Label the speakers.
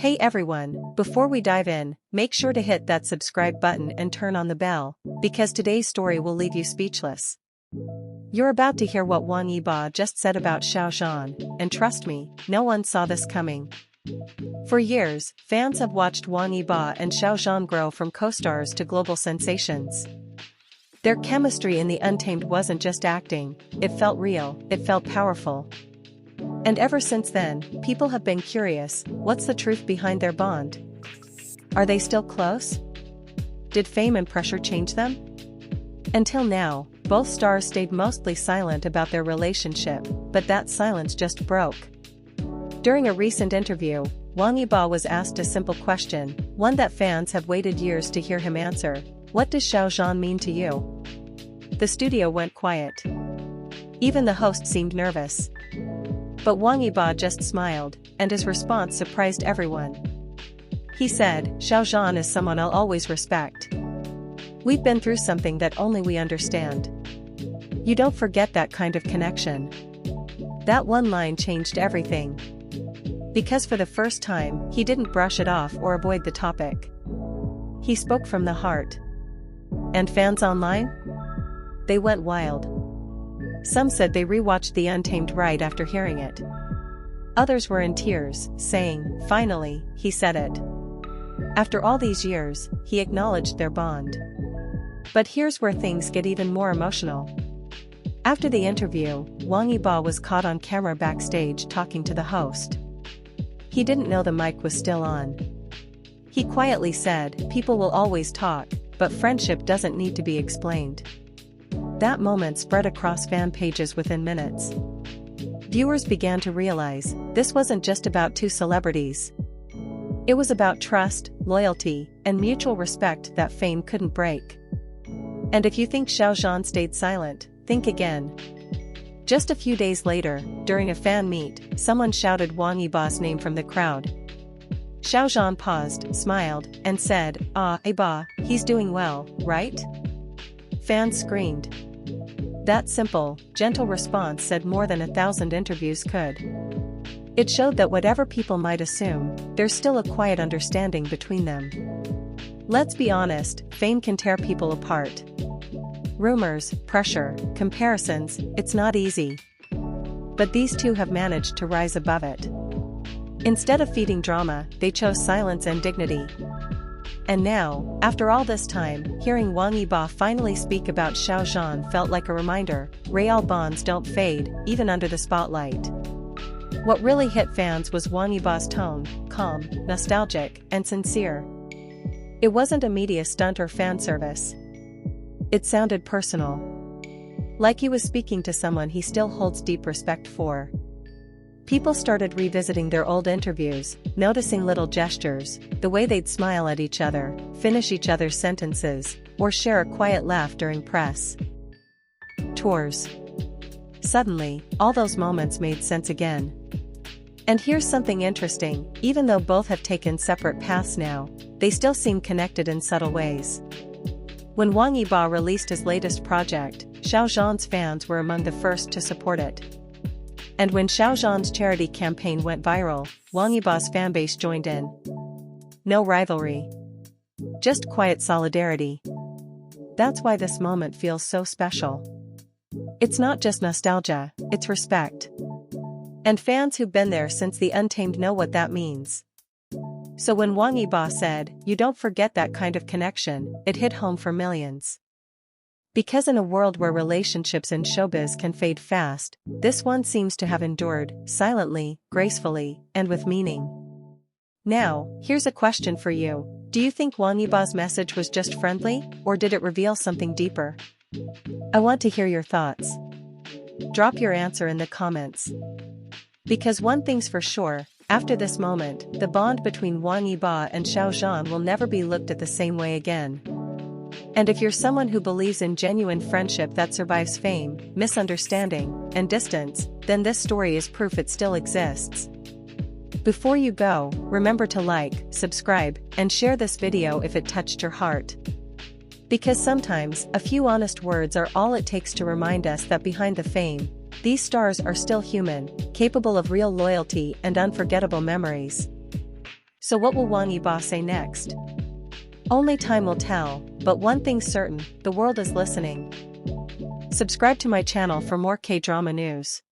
Speaker 1: Hey everyone, before we dive in, make sure to hit that subscribe button and turn on the bell, because today's story will leave you speechless. You're about to hear what Wang Yibo just said about Xiao Zhan, and trust me, no one saw this coming. For years, fans have watched Wang Yibo and Xiao Zhan grow from co-stars to global sensations. Their chemistry in The Untamed wasn't just acting, it felt real, it felt powerful. And ever since then, people have been curious, what's the truth behind their bond? Are they still close? Did fame and pressure change them? Until now, both stars stayed mostly silent about their relationship, but that silence just broke. During a recent interview, Wang Yibo was asked a simple question, one that fans have waited years to hear him answer: "What does Xiao Zhan mean to you?" The studio went quiet. Even the host seemed nervous. But Wang Yibo just smiled, and his response surprised everyone. He said, "Xiao Zhan is someone I'll always respect. We've been through something that only we understand. You don't forget that kind of connection." That one line changed everything. Because for the first time, he didn't brush it off or avoid the topic. He spoke from the heart. And fans online? They went wild. Some said they rewatched The Untamed right after hearing it. Others were in tears, saying, "Finally, he said it." After all these years, he acknowledged their bond. But here's where things get even more emotional. After the interview, Wang Yibo was caught on camera backstage talking to the host. He didn't know the mic was still on. He quietly said, "People will always talk, but friendship doesn't need to be explained." That moment spread across fan pages within minutes. Viewers began to realize, this wasn't just about two celebrities. It was about trust, loyalty, and mutual respect that fame couldn't break. And if you think Xiao Zhan stayed silent, think again. Just a few days later, during a fan meet, someone shouted Wang Yibo's name from the crowd. Xiao Zhan paused, smiled, and said, Yibo, he's doing well, right?" Fans screamed. That simple, gentle response said more than 1,000 interviews could. It showed that whatever people might assume, there's still a quiet understanding between them. Let's be honest, fame can tear people apart. Rumors, pressure, comparisons, it's not easy. But these two have managed to rise above it. Instead of feeding drama, they chose silence and dignity. And now, after all this time, hearing Wang Yibo finally speak about Xiao Zhan felt like a reminder, real bonds don't fade, even under the spotlight. What really hit fans was Wang Yibo's tone, calm, nostalgic, and sincere. It wasn't a media stunt or fan service. It sounded personal. Like he was speaking to someone he still holds deep respect for. People started revisiting their old interviews, noticing little gestures, the way they'd smile at each other, finish each other's sentences, or share a quiet laugh during press tours. Suddenly, all those moments made sense again. And here's something interesting, even though both have taken separate paths now, they still seem connected in subtle ways. When Wang Yibo released his latest project, Xiao Zhan's fans were among the first to support it. And when Xiao Zhan's charity campaign went viral, Wang Yibo's fanbase joined in. No rivalry. Just quiet solidarity. That's why this moment feels so special. It's not just nostalgia, it's respect. And fans who've been there since The Untamed know what that means. So when Wang Yibo said, "You don't forget that kind of connection," it hit home for millions. Because in a world where relationships in showbiz can fade fast, this one seems to have endured, silently, gracefully, and with meaning. Now, here's a question for you. Do you think Wang Yibo's message was just friendly, or did it reveal something deeper? I want to hear your thoughts. Drop your answer in the comments. Because one thing's for sure, after this moment, the bond between Wang Yibo and Xiao Zhan will never be looked at the same way again. And if you're someone who believes in genuine friendship that survives fame, misunderstanding, and distance, then this story is proof it still exists. Before you go, remember to like, subscribe, and share this video if it touched your heart. Because sometimes, a few honest words are all it takes to remind us that behind the fame, these stars are still human, capable of real loyalty and unforgettable memories. So what will Wang Yibo say next? Only time will tell, but one thing's certain, the world is listening. Subscribe to my channel for more K-drama news.